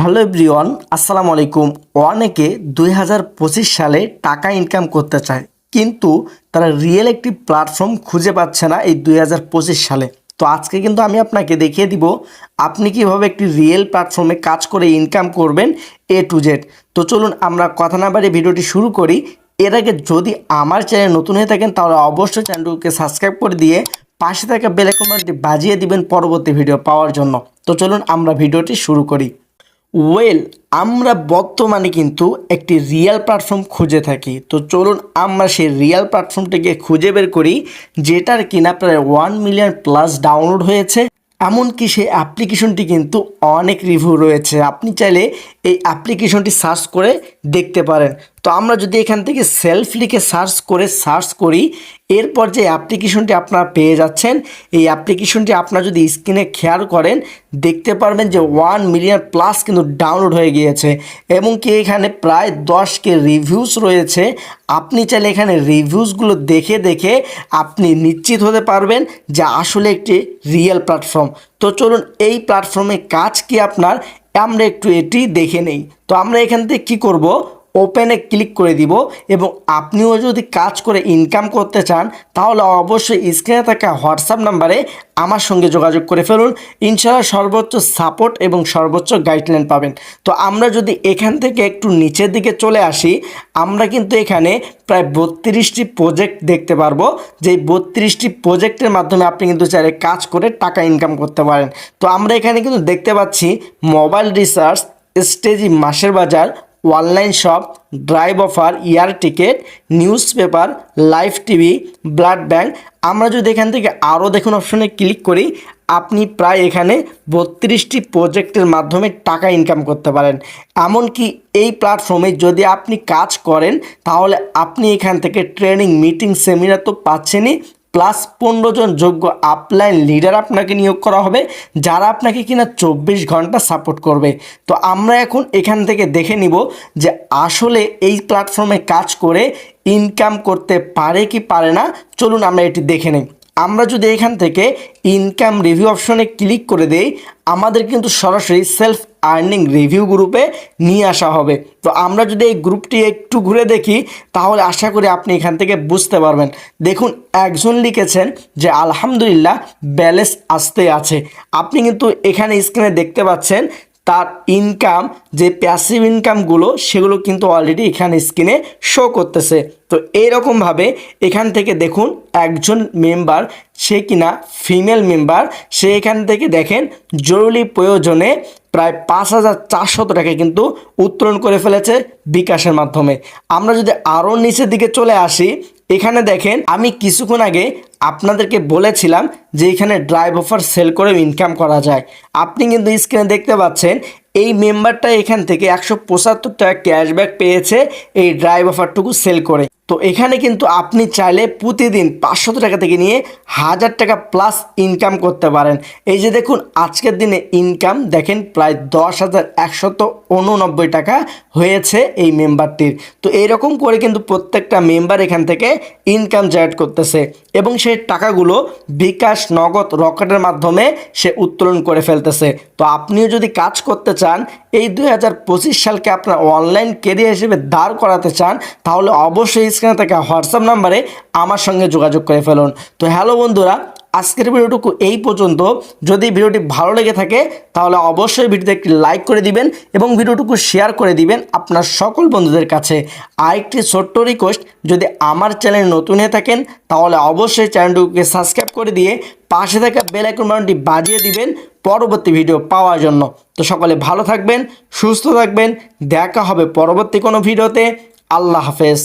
Hello everyone, আসসালামু আলাইকুম। অনেকে 2025 সালে টাকা ইনকাম করতে চায়, কিন্তু তারা রিয়েল একটি প্ল্যাটফর্ম খুঁজে পাচ্ছে না এই 2025 সালে। তো আজকে কিন্তু আমি আপনাকে দেখিয়ে দিব আপনি কিভাবে একটি রিয়েল প্ল্যাটফর্মে কাজ করে ইনকাম করবেন A to Z। তো চলুন আমরা কথা না বাড়িয়ে ভিডিওটি শুরু করি। এর আগে যদি আমার চ্যানেল নতুন হয়ে থাকেন তাহলে অবশ্যই চ্যানেলটিকে সাবস্ক্রাইব করে দিয়ে পাশে থাকা বেল আইকনটি বাজিয়ে দিবেন পরবর্তী ভিডিও পাওয়ার জন্য। তো চলুন আমরা ভিডিওটি শুরু করি। আমরা বর্তমানে কিন্তু একটি রিয়েল প্ল্যাটফর্ম খুঁজে থাকি। তো চলুন আমরা সেই রিয়েল প্ল্যাটফর্মটিকে খুঁজে বের করি, যেটার কিনা প্রায় 1 মিলিয়ন প্লাস ডাউনলোড হয়েছে। এমনকি সেই অ্যাপ্লিকেশনটি কিন্তু অনেক রিভিউ রয়েছে, আপনি চাইলে এই অ্যাপ্লিকেশনটি সার্চ করে দেখতে পারেন। তো আমরা যদি এখান থেকে সেলফ লিখে সার্চ করি, এরপর যে অ্যাপ্লিকেশনটি আপনারা পেয়ে যাচ্ছেন, এই অ্যাপ্লিকেশনটি আপনারা যদি স্ক্রিনে খেয়াল করেন দেখতে পারবেন যে 1 মিলিয়ন প্লাস কিন্তু ডাউনলোড হয়ে গিয়েছে এবং কি এখানে প্রায় 10K রিভিউস রয়েছে। আপনি চাইলে এখানে রিভিউসগুলো দেখে আপনি নিশ্চিত হতে পারবেন যে আসলে একটি রিয়েল প্ল্যাটফর্ম। তো চলুন এই প্ল্যাটফর্মে কাজ কি আপনার আমরা একটু এটি দেখে নেই। তো আমরা এখান থেকে কী করব, ওপেনে ক্লিক করে দিব এবং আপনিও যদি কাজ করে ইনকাম করতে চান তাহলে অবশ্যই স্ক্রিনে থাকা হোয়াটসঅ্যাপ নাম্বারে আমার সঙ্গে যোগাযোগ করে ফেলুন। ইনশাআল্লাহ সর্বোচ্চ সাপোর্ট এবং সর্বোচ্চ গাইডলাইন পাবেন। তো আমরা যদি এখান থেকে একটু নিচের দিকে চলে আসি, আমরা কিন্তু এখানে প্রায় 32টি প্রজেক্ট দেখতে পারবো, যেই 32টি প্রজেক্টের মাধ্যমে আপনি কিন্তু চাইলে কাজ করে টাকা ইনকাম করতে পারেন। তো আমরা এখানে কিন্তু দেখতে পাচ্ছি মোবাইল রিসার্চ, স্টেজি, মাসের বাজার, online shop, drive offer, air ticket, news paper, live TV, blood bank. আমরা যদি এখান থেকে আরও দেখুন অপশনে ক্লিক করি, আপনি প্রায় এখানে 32টি প্রজেক্টের মাধ্যমে টাকা ইনকাম করতে পারেন। এমনকি এই প্ল্যাটফর্মে যদি আপনি কাজ করেন তাহলে আপনি এখান থেকে ট্রেনিং, মিটিং, সেমিনার তো পাচ্ছেনই, প্লাস 15 জন যোগ্য আপলাইন লিডার আপনাকে নিয়োগ করা হবে, যারা আপনাকে কিনা 24 ঘন্টা সাপোর্ট করবে। তো আমরা এখন এখান থেকে দেখে নিব যে আসলে এই প্ল্যাটফর্মে কাজ করে ইনকাম করতে পারে কি পারে না। চলুন আমরা এটি দেখে নিই। আমরা যদি এখান থেকে ইনকাম রিভিউ অপশনে ক্লিক করে দেই, আমাদের কিন্তু সরাসরি সেলফ আর্নিং রিভিউ গ্রুপে নিয়ে আসা হবে। তো আমরা যদি এই গ্রুপটি একটু ঘুরে দেখি তাহলে আশা করি আপনি এখান থেকে বুঝতে পারবেন। দেখুন, একজন লিখেছেন যে আলহামদুলিল্লাহ ব্যালেন্স আসতে আছে। আপনি কিন্তু এখানে স্ক্রিনে দেখতে পাচ্ছেন তার ইনকাম, যে প্যাসিভ ইনকামগুলো সেগুলো কিন্তু অলরেডি এখানে স্ক্রিনে শো করতেছে। তো এইরকমভাবে এখান থেকে দেখুন একজন মেম্বার, সে কিনা ফিমেল মেম্বার, সে এখান থেকে দেখেন জরুরি প্রয়োজনে প্রায় 5400 টাকা কিন্তু উত্তোলন করে ফেলেছে বিকাশের মাধ্যমে। আমরা যদি আরও নিচের দিকে চলে আসি, এখানে দেখেন আমি কিছুক্ষণ আগে আপনাদেরকে বলেছিলাম যে এখানে ড্রাইভ অফার সেল করে ইনকাম করা যায়। আপনি কিন্তু স্ক্রিনে দেখতে পাচ্ছেন এই মেম্বারটা এখান থেকে 175 টাকা ক্যাশব্যাক পেয়েছে এই ড্রাইভ অফারটুকু সেল করে। তো এখানে কিন্তু আপনি চাইলে প্রতিদিন 500 টাকা থেকে নিয়ে 1000 টাকা প্লাস ইনকাম করতে পারেন। এই যে দেখুন আজকের দিনে ইনকাম দেখেন প্রায় 10,189 টাকা হয়েছে এই মেম্বারটির। তো এইরকম করে কিন্তু প্রত্যেকটা মেম্বার এখান থেকে ইনকাম জেনারেট করতেছে এবং সেই টাকাগুলো বিকাশ, নগদ, রকেটের মাধ্যমে সে উত্তোলন করে ফেলতেছে। তো আপনিও যদি কাজ করতে চান, এই 2025 সালকে আপনার অনলাইন কেরিয়ার হিসেবে দাঁড় করাতে চান, তাহলে অবশ্যই স্ক্রিনে থাকা হোয়াটসঅ্যাপ নাম্বারে আমার সঙ্গে যোগাযোগ করে ফেলুন। তো হ্যালো বন্ধুরা, আজকের ভিডিওটুকু এই পর্যন্ত। যদি ভিডিওটি ভালো লেগে থাকে তাহলে অবশ্যই ভিডিওতে একটি লাইক করে দিবেন এবং ভিডিওটুকু শেয়ার করে দিবেন আপনার সকল বন্ধুদের কাছে। আরেকটি ছোট্ট রিকোয়েস্ট, যদি আমার চ্যানেল নতুন হয়ে থাকেন তাহলে অবশ্যই চ্যানেলটিকে সাবস্ক্রাইব করে দিয়ে পাশে থাকা বেল আইকন বাটনটি বাজিয়ে দিবেন পরবর্তী ভিডিও পাওয়ার জন্য। তো সকলে ভালো থাকবেন, সুস্থ থাকবেন, দেখা হবে পরবর্তী কোনো ভিডিওতে। আল্লাহ হাফেজ।